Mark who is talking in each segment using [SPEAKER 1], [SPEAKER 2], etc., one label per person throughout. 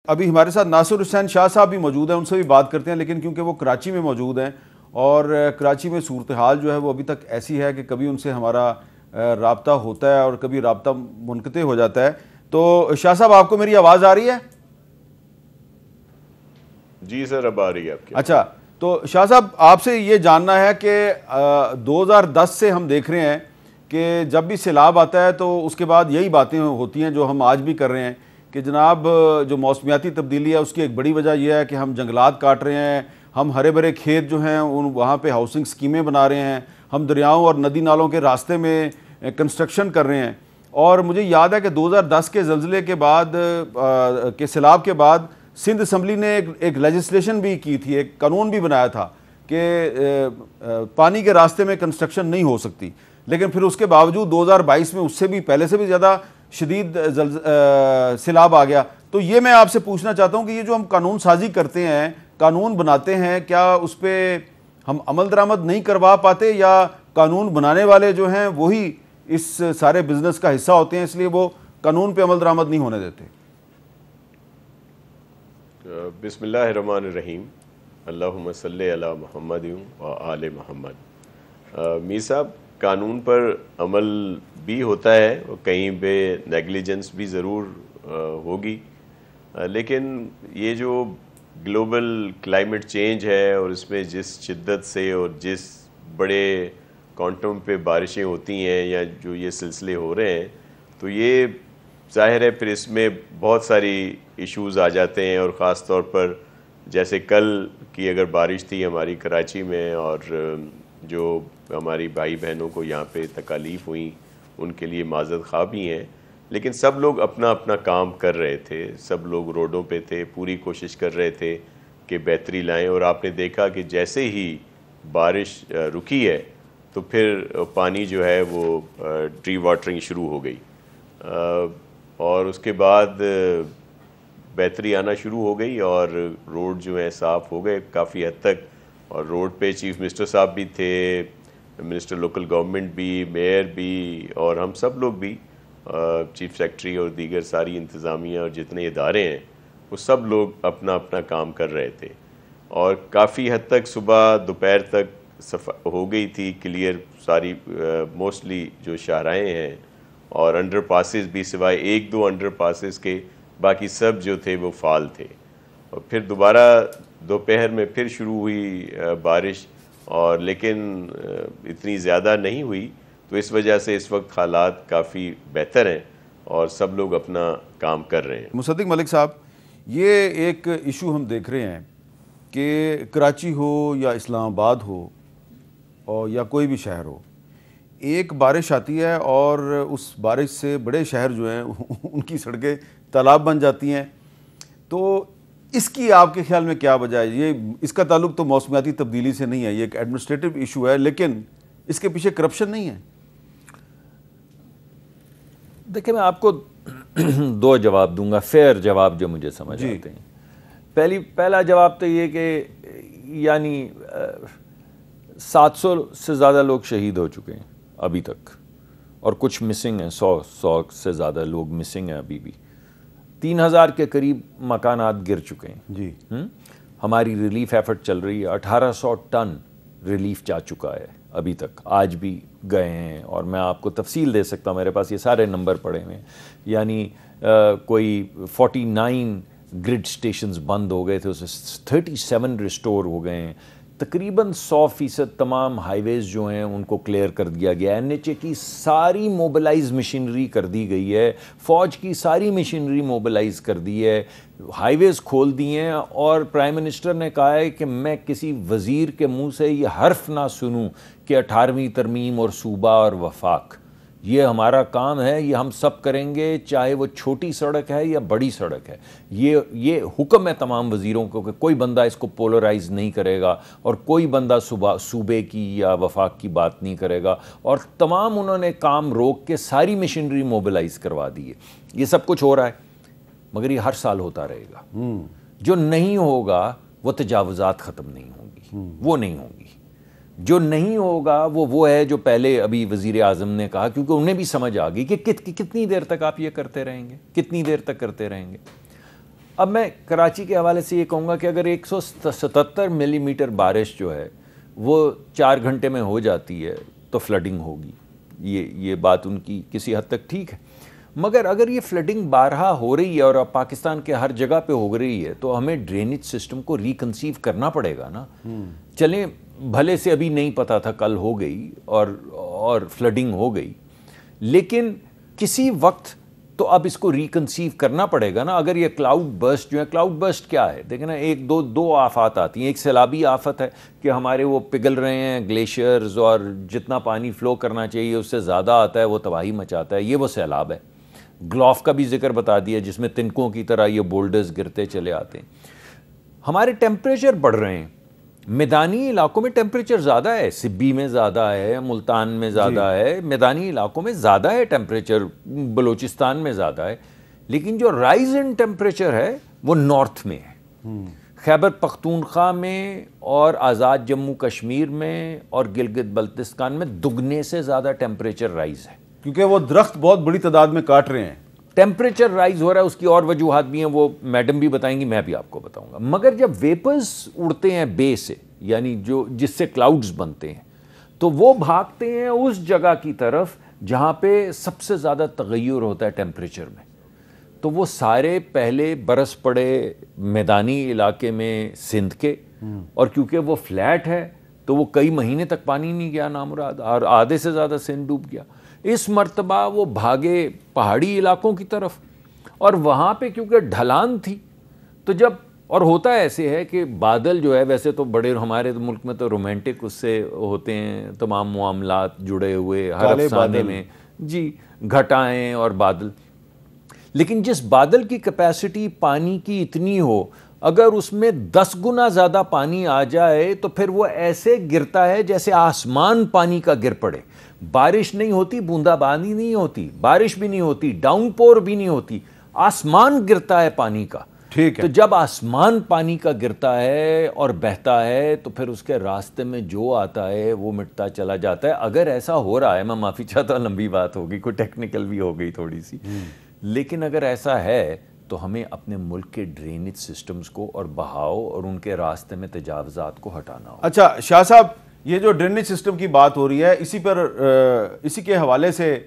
[SPEAKER 1] ابھی ہمارے ساتھ ناصر حسین شاہ صاحب بھی موجود ہیں، ان سے بھی بات کرتے ہیں، لیکن کیونکہ وہ کراچی میں موجود ہیں اور کراچی میں صورتحال جو ہے وہ ابھی تک ایسی ہے کہ کبھی ان سے ہمارا رابطہ ہوتا ہے اور کبھی رابطہ منقطع ہو جاتا ہے. تو شاہ صاحب آپ کو میری آواز آ رہی ہے؟
[SPEAKER 2] جی سر اب آ رہی ہے آپ کی.
[SPEAKER 1] اچھا، تو شاہ صاحب آپ سے یہ جاننا ہے کہ 2010 سے ہم دیکھ رہے ہیں کہ جب بھی سیلاب آتا ہے تو اس کے بعد یہی باتیں ہوتی ہیں جو ہم آج بھی کر رہے ہیں کہ جناب جو موسمیاتی تبدیلی ہے اس کی ایک بڑی وجہ یہ ہے کہ ہم جنگلات کاٹ رہے ہیں، ہم ہرے بھرے کھیت جو ہیں وہاں پہ ہاؤسنگ سکیمیں بنا رہے ہیں، ہم دریاؤں اور ندی نالوں کے راستے میں کنسٹرکشن کر رہے ہیں. اور مجھے یاد ہے کہ 2010 کے زلزلے کے بعد کے سیلاب کے بعد سندھ اسمبلی نے ایک لیجسلیشن بھی کی تھی، ایک قانون بھی بنایا تھا کہ پانی کے راستے میں کنسٹرکشن نہیں ہو سکتی. لیکن پھر اس کے باوجود 2022 میں اس سے بھی پہلے سے بھی زیادہ شدید سیلاب آ گیا. تو یہ میں آپ سے پوچھنا چاہتا ہوں کہ یہ جو ہم قانون سازی کرتے ہیں، قانون بناتے ہیں، کیا اس پہ ہم عمل درآمد نہیں کروا پاتے یا قانون بنانے والے جو ہیں وہی اس سارے بزنس کا حصہ ہوتے ہیں اس لیے وہ قانون پہ عمل درآمد نہیں ہونے دیتے؟
[SPEAKER 2] بسم اللہ الرحمن الرحیم. اللہم صلی علی محمد و آل محمد. میر صاحب، قانون پر عمل بھی ہوتا ہے اور کہیں پہ نیگلیجنس بھی ضرور ہوگی، لیکن یہ جو گلوبل کلائمیٹ چینج ہے اور اس میں جس شدت سے اور جس بڑے کوانٹم پہ بارشیں ہوتی ہیں یا جو یہ سلسلے ہو رہے ہیں، تو یہ ظاہر ہے پھر اس میں بہت ساری ایشوز آ جاتے ہیں. اور خاص طور پر جیسے کل کی اگر بارش تھی ہماری کراچی میں اور جو ہماری بھائی بہنوں کو یہاں پہ تکالیف ہوئیں ان کے لیے معذرت خواہ بھی ہیں، لیکن سب لوگ اپنا اپنا کام کر رہے تھے، سب لوگ روڈوں پہ تھے، پوری کوشش کر رہے تھے کہ بہتری لائیں. اور آپ نے دیکھا کہ جیسے ہی بارش رکی ہے تو پھر پانی جو ہے وہ ڈری واٹرنگ شروع ہو گئی اور اس کے بعد بہتری آنا شروع ہو گئی اور روڈ جو ہیں صاف ہو گئے کافی حد تک. اور روڈ پہ چیف منسٹر صاحب بھی تھے، منسٹر لوکل گورنمنٹ بھی، میئر بھی، اور ہم سب لوگ بھی، چیف سیکرٹری اور دیگر ساری انتظامیہ اور جتنے ادارے ہیں وہ سب لوگ اپنا اپنا کام کر رہے تھے. اور کافی حد تک صبح دوپہر تک ہو گئی تھی کلیئر ساری موسٹلی جو شاہراہیں ہیں، اور انڈر پاسز بھی سوائے ایک دو انڈر پاسز کے باقی سب جو تھے وہ فعال تھے. اور پھر دوبارہ دوپہر میں پھر شروع ہوئی بارش، اور لیکن اتنی زیادہ نہیں ہوئی، تو اس وجہ سے اس وقت حالات کافی بہتر ہیں اور سب لوگ اپنا کام کر رہے ہیں.
[SPEAKER 1] مصدق ملک صاحب، یہ ایک ایشو ہم دیکھ رہے ہیں کہ کراچی ہو یا اسلام آباد ہو اور یا کوئی بھی شہر ہو، ایک بارش آتی ہے اور اس بارش سے بڑے شہر جو ہیں ان کی سڑکیں تالاب بن جاتی ہیں. تو اس کی آپ کے خیال میں کیا وجہ ہے؟ یہ اس کا تعلق تو موسمیاتی تبدیلی سے نہیں ہے، یہ ایک ایڈمنسٹریٹو ایشو ہے، لیکن اس کے پیچھے کرپشن نہیں ہے؟
[SPEAKER 3] دیکھیں، میں آپ کو دو جواب دوں گا، فیئر جواب جو مجھے سمجھ آتے ہیں. پہلا جواب تو یہ کہ یعنی 700 سے زیادہ لوگ شہید ہو چکے ہیں ابھی تک، اور کچھ مسنگ ہیں، 100 سے زیادہ لوگ مسنگ ہیں ابھی بھی. 3000 کے قریب مکانات گر چکے ہیں.
[SPEAKER 1] جی،
[SPEAKER 3] ہماری ریلیف ایفرٹ چل رہی ہے. 1800 ٹن ریلیف جا چکا ہے ابھی تک، آج بھی گئے ہیں، اور میں آپ کو تفصیل دے سکتا ہوں، میرے پاس یہ سارے نمبر پڑے ہوئے ہیں. یعنی کوئی 49 گرڈ سٹیشنز بند ہو گئے تھے، اسے 37 ریسٹور ہو گئے ہیں. تقریباً 100% تمام ہائی ویز جو ہیں ان کو کلیئر کر دیا گیا ہے. NHA کی ساری موبلائز مشینری کر دی گئی ہے، فوج کی ساری مشینری موبلائز کر دی ہے، ہائی ویز کھول دی ہیں. اور پرائم منسٹر نے کہا ہے کہ میں کسی وزیر کے منہ سے یہ حرف نہ سنوں کہ 18ویں ترمیم اور صوبہ اور وفاق، یہ ہمارا کام ہے، یہ ہم سب کریں گے، چاہے وہ چھوٹی سڑک ہے یا بڑی سڑک ہے. یہ حکم ہے تمام وزیروں کو کہ کوئی بندہ اس کو پولرائز نہیں کرے گا اور کوئی بندہ صوبے کی یا وفاق کی بات نہیں کرے گا. اور تمام انہوں نے کام روک کے ساری مشینری موبلائز کروا دی ہے. یہ سب کچھ ہو رہا ہے، مگر یہ ہر سال ہوتا رہے گا. جو نہیں ہوگا وہ تجاوزات ختم نہیں ہوں گی، وہ نہیں ہوں گی. جو نہیں ہوگا وہ ہے جو پہلے ابھی وزیر اعظم نے کہا، کیونکہ انہیں بھی سمجھ آ گئی کہ کتنی دیر تک آپ یہ کرتے رہیں گے، کتنی دیر تک کرتے رہیں گے. اب میں کراچی کے حوالے سے یہ کہوں گا کہ اگر 177 ملی میٹر بارش جو ہے وہ 4 گھنٹے میں ہو جاتی ہے تو فلڈنگ ہوگی، یہ بات ان کی کسی حد تک ٹھیک ہے، مگر اگر یہ فلڈنگ بارہا ہو رہی ہے اور اب پاکستان کے ہر جگہ پہ ہو رہی ہے تو ہمیں ڈرینیج سسٹم کو ریکنسیو کرنا پڑے گا نا۔ چلیں بھلے سے ابھی نہیں پتا تھا، کل ہو گئی اور فلڈنگ ہو گئی، لیکن کسی وقت تو اب اس کو ریکنسیو کرنا پڑے گا نا۔ اگر یہ کلاؤڈ برسٹ جو ہے، کلاؤڈ برسٹ کیا ہے دیکھیں نا، ایک دو آفات آتی ہیں، ایک سیلابی آفت ہے کہ ہمارے وہ پگھل رہے ہیں گلیشیئرز اور جتنا پانی فلو کرنا چاہیے اس سے زیادہ آتا ہے، وہ تباہی مچاتا ہے، یہ وہ سیلاب ہے۔ گلوف کا بھی ذکر بتا دیا جس میں تنکوں کی طرح یہ بولڈرز گرتے چلے آتے ہیں۔ ہمارے ٹیمپریچر بڑھ رہے ہیں، میدانی علاقوں میں ٹیمپریچر زیادہ ہے، سبی میں زیادہ ہے، ملتان میں زیادہ ہے، میدانی علاقوں میں زیادہ ہے ٹیمپریچر، بلوچستان میں زیادہ ہے، لیکن جو رائز ان ٹیمپریچر ہے وہ نارتھ میں ہے، خیبر پختونخوا میں اور آزاد جموں کشمیر میں اور گلگت بلتستان میں دگنے سے زیادہ ٹیمپریچر رائز ہے،
[SPEAKER 1] کیونکہ وہ درخت بہت بڑی تعداد میں کاٹ رہے ہیں۔
[SPEAKER 3] ٹیمپریچر رائز ہو رہا ہے، اس کی اور وجوہات بھی ہیں، وہ میڈم بھی بتائیں گی، میں بھی آپ کو بتاؤں گا۔ مگر جب ویپرز اڑتے ہیں بے سے، یعنی جس سے کلاؤڈز بنتے ہیں، تو وہ بھاگتے ہیں اس جگہ کی طرف جہاں پہ سب سے زیادہ تغیر ہوتا ہے ٹیمپریچر میں، تو وہ سارے پہلے برس پڑے میدانی علاقے میں سندھ کے، اور کیونکہ وہ فلیٹ ہے تو وہ کئی مہینے تک پانی نہیں گیا نامراد، اور آدھے سے زیادہ سندھ ڈوب گیا۔ اس مرتبہ وہ بھاگے پہاڑی علاقوں کی طرف، اور وہاں پہ کیونکہ ڈھلان تھی تو جب، اور ہوتا ایسے ہے کہ بادل جو ہے، ویسے تو بڑے ہمارے ملک میں تو رومانٹک اس سے ہوتے ہیں تمام معاملات جڑے ہوئے ہر افسانے میں، جی، گھٹائیں اور بادل، لیکن جس بادل کی کیپیسٹی پانی کی اتنی ہو، اگر اس میں 10 گنا زیادہ پانی آ جائے تو پھر وہ ایسے گرتا ہے جیسے آسمان پانی کا گر پڑے۔ بارش نہیں ہوتی، بوندا باندی نہیں ہوتی، بارش بھی نہیں ہوتی، ڈاؤن پور بھی نہیں ہوتی، آسمان گرتا ہے پانی کا۔
[SPEAKER 1] ٹھیک ہے،
[SPEAKER 3] تو جب آسمان پانی کا گرتا ہے اور بہتا ہے تو پھر اس کے راستے میں جو آتا ہے وہ مٹتا چلا جاتا ہے۔ اگر ایسا ہو رہا ہے، میں معافی چاہتا ہوں، لمبی بات ہوگی، کوئی ٹیکنیکل بھی ہو گئی تھوڑی سی، لیکن اگر ایسا ہے تو ہمیں اپنے ملک کے ڈرینیج سسٹمز کو اور بہاؤ اور ان کے راستے میں تجاوزات کو ہٹانا ہو۔
[SPEAKER 1] اچھا شاہ صاحب، یہ جو ڈرینیج سسٹم کی بات ہو رہی ہے، اسی کے حوالے سے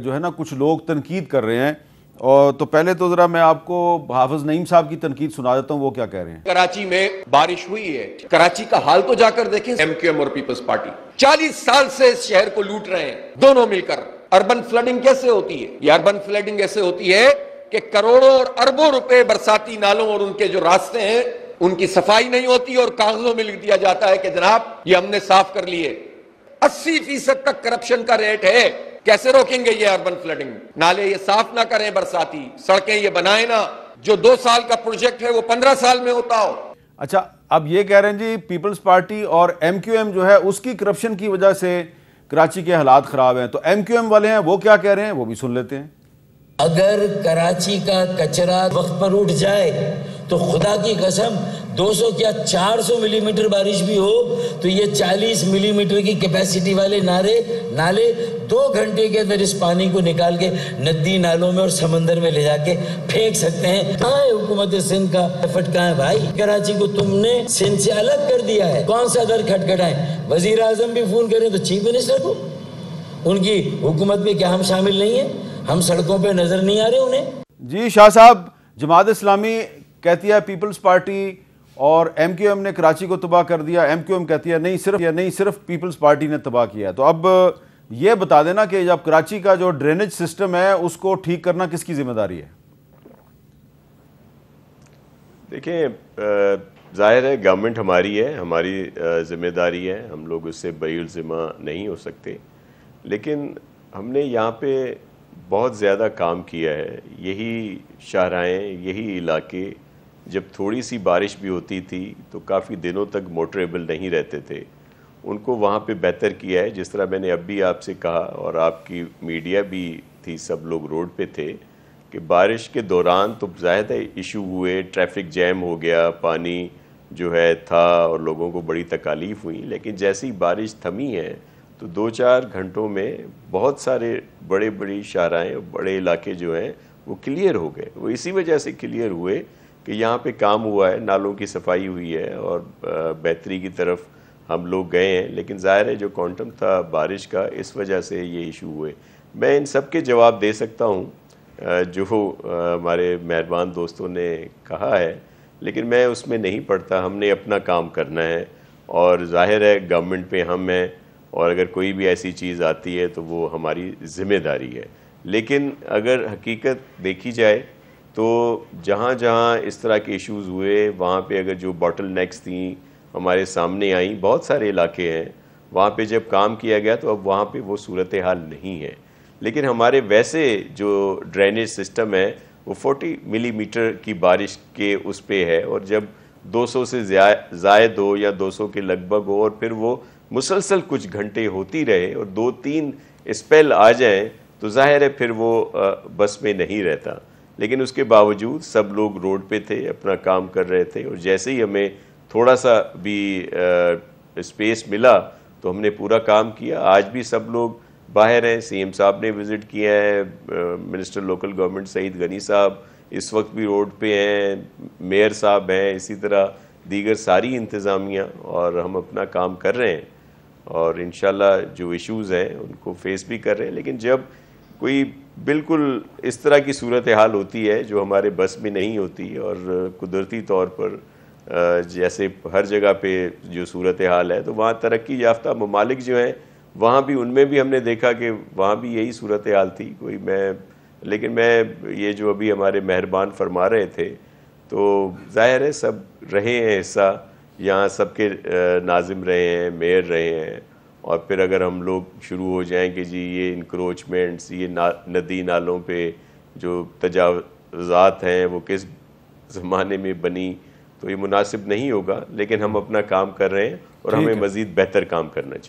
[SPEAKER 1] جو ہے نا کچھ لوگ تنقید کر رہے ہیں، اور تو پہلے تو ذرا میں آپ کو حافظ نعیم صاحب کی تنقید سنا دیتا ہوں، وہ کیا کہہ رہے ہیں۔
[SPEAKER 4] کراچی میں بارش ہوئی ہے، کراچی کا حال تو جا کر دیکھیں، ایم کیو ایم اور پیپلز پارٹی 40 سال سے اس شہر کو لوٹ رہے ہیں دونوں مل کر۔ اربن فلڈنگ کیسے ہوتی ہے؟ یہ اربن فلڈنگ ایسے ہوتی ہے کہ کروڑوں اور اربوں روپے برساتی نالوں اور ان کے جو راستے ہیں ان کی صفائی نہیں ہوتی، اور کاغذوں میں لکھ دیا جاتا ہے کہ جناب یہ ہم نے صاف کر لیے۔ 80% تک کرپشن کا ریٹ ہے۔ کیسے روکیں گے یہ اربن فلڈنگ؟ نالے یہ صاف نہ کریں برساتی، سڑکیں یہ بنائیں نا، جو 2 سال کا پروجیکٹ ہے وہ 15 سال میں ہوتا ہو۔
[SPEAKER 1] اچھا، اب یہ کہہ رہے ہیں جی پیپلز پارٹی اور ایم کیو ایم جو ہے اس کی کرپشن کی وجہ سے کراچی کے حالات خراب ہیں، تو ایم کیو ایم والے ہیں وہ کیا کہہ رہے ہیں، وہ بھی سن لیتے ہیں۔
[SPEAKER 5] اگر کراچی کا کچرا وقت پر اٹھ جائے تو خدا کی قسم 200 کیا 400 ملی میٹر بارش بھی ہو تو یہ 40 ملی میٹر کی کیپیسٹی والے نالے 2 گھنٹے کے اندر اس پانی کو نکال کے ندی نالوں میں اور سمندر میں لے جا کے پھینک سکتے ہیں۔ کہاں ہے حکومت سندھ کا ایفرٹ؟ کہاں ہے بھائی؟ کراچی کو تم نے سندھ سے الگ کر دیا ہے، کون سا در کھٹکھٹائیں؟ وزیر اعظم بھی فون کریں تو چیف منسٹر کو، ان کی حکومت میں کیا ہم شامل نہیں ہیں؟ ہم سڑکوں پہ نظر نہیں آ رہے انہیں؟
[SPEAKER 1] جی شاہ صاحب، جماعت اسلامی کہتی ہے پیپلز پارٹی اور ایم کیو ایم نے کراچی کو تباہ کر دیا، ایم کیو ایم کہتی ہے نہیں صرف پیپلز پارٹی نے تباہ کیا۔ تو اب یہ بتا دینا کہ جب کراچی کا جو ڈرینیج سسٹم ہے اس کو ٹھیک کرنا کس کی ذمہ داری ہے؟
[SPEAKER 2] دیکھیں، ظاہر ہے گورنمنٹ ہماری ہے، ہماری ذمہ داری ہے، ہم لوگ اس سے بری الذمہ نہیں ہو سکتے، لیکن ہم نے یہاں پہ بہت زیادہ کام کیا ہے۔ یہی شاہراہیں، یہی علاقے جب تھوڑی سی بارش بھی ہوتی تھی تو کافی دنوں تک موٹریبل نہیں رہتے تھے، ان کو وہاں پہ بہتر کیا ہے۔ جس طرح میں نے اب بھی آپ سے کہا، اور آپ کی میڈیا بھی تھی، سب لوگ روڈ پہ تھے، کہ بارش کے دوران تو ظاہر ہے ایشو ہوئے، ٹریفک جیم ہو گیا، پانی جو ہے تھا اور لوگوں کو بڑی تکالیف ہوئی، لیکن جیسی بارش تھمی ہے تو 2-4 گھنٹوں میں بہت سارے بڑی شاہراہیں، بڑے علاقے جو ہیں وہ کلیئر ہو گئے۔ وہ اسی وجہ سے کلیئر ہوئے کہ یہاں پہ کام ہوا ہے، نالوں کی صفائی ہوئی ہے اور بہتری کی طرف ہم لوگ گئے ہیں، لیکن ظاہر ہے جو کوانٹم تھا بارش کا، اس وجہ سے یہ ایشو ہوئے۔ میں ان سب کے جواب دے سکتا ہوں جو ہمارے مہربان دوستوں نے کہا ہے، لیکن میں اس میں نہیں پڑتا۔ ہم نے اپنا کام کرنا ہے اور ظاہر ہے گورنمنٹ پہ ہم ہیں، اور اگر کوئی بھی ایسی چیز آتی ہے تو وہ ہماری ذمہ داری ہے۔ لیکن اگر حقیقت دیکھی جائے تو جہاں جہاں اس طرح کے ایشوز ہوئے، وہاں پہ اگر جو باٹل نیکس تھیں ہمارے سامنے آئیں، بہت سارے علاقے ہیں وہاں پہ جب کام کیا گیا تو اب وہاں پہ وہ صورتحال نہیں ہے۔ لیکن ہمارے ویسے جو ڈرینیج سسٹم ہے وہ 40 ملی میٹر کی بارش کے اس پہ ہے، اور جب 200 سے زائد ہو یا 200 کے لگ بھگ ہو اور پھر وہ مسلسل کچھ گھنٹے ہوتی رہے اور 2-3 اسپیل آ جائیں تو ظاہر ہے پھر وہ بس میں نہیں رہتا۔ لیکن اس کے باوجود سب لوگ روڈ پہ تھے، اپنا کام کر رہے تھے، اور جیسے ہی ہمیں تھوڑا سا بھی اسپیس ملا تو ہم نے پورا کام کیا۔ آج بھی سب لوگ باہر ہیں، سی ایم صاحب نے وزٹ کیا ہے، minister local government Saeed Ghani صاحب اس وقت بھی روڈ پہ ہیں، میئر صاحب ہیں، اسی طرح دیگر ساری انتظامیہ، اور ہم اپنا کام کر رہے ہیں اور انشاءاللہ جو ایشوز ہیں ان کو فیس بھی کر رہے ہیں۔ لیکن جب کوئی بالکل اس طرح کی صورتحال ہوتی ہے جو ہمارے بس میں نہیں ہوتی، اور قدرتی طور پر جیسے ہر جگہ پہ جو صورتحال ہے، تو وہاں ترقی یافتہ ممالک جو ہیں وہاں بھی، ان میں بھی ہم نے دیکھا کہ وہاں بھی یہی صورتحال تھی۔ لیکن میں یہ جو ابھی ہمارے مہربان فرما رہے تھے، تو ظاہر ہے سب رہے ہیں حصہ، یہاں سب کے ناظم رہے ہیں، میئر رہے ہیں، اور پھر اگر ہم لوگ شروع ہو جائیں کہ جی یہ انکروچمنٹس، یہ ندی نالوں پہ جو تجاوزات ہیں وہ کس زمانے میں بنی، تو یہ مناسب نہیں ہوگا۔ لیکن ہم اپنا کام کر رہے ہیں اور ہمیں مزید بہتر کام کرنا چاہیے۔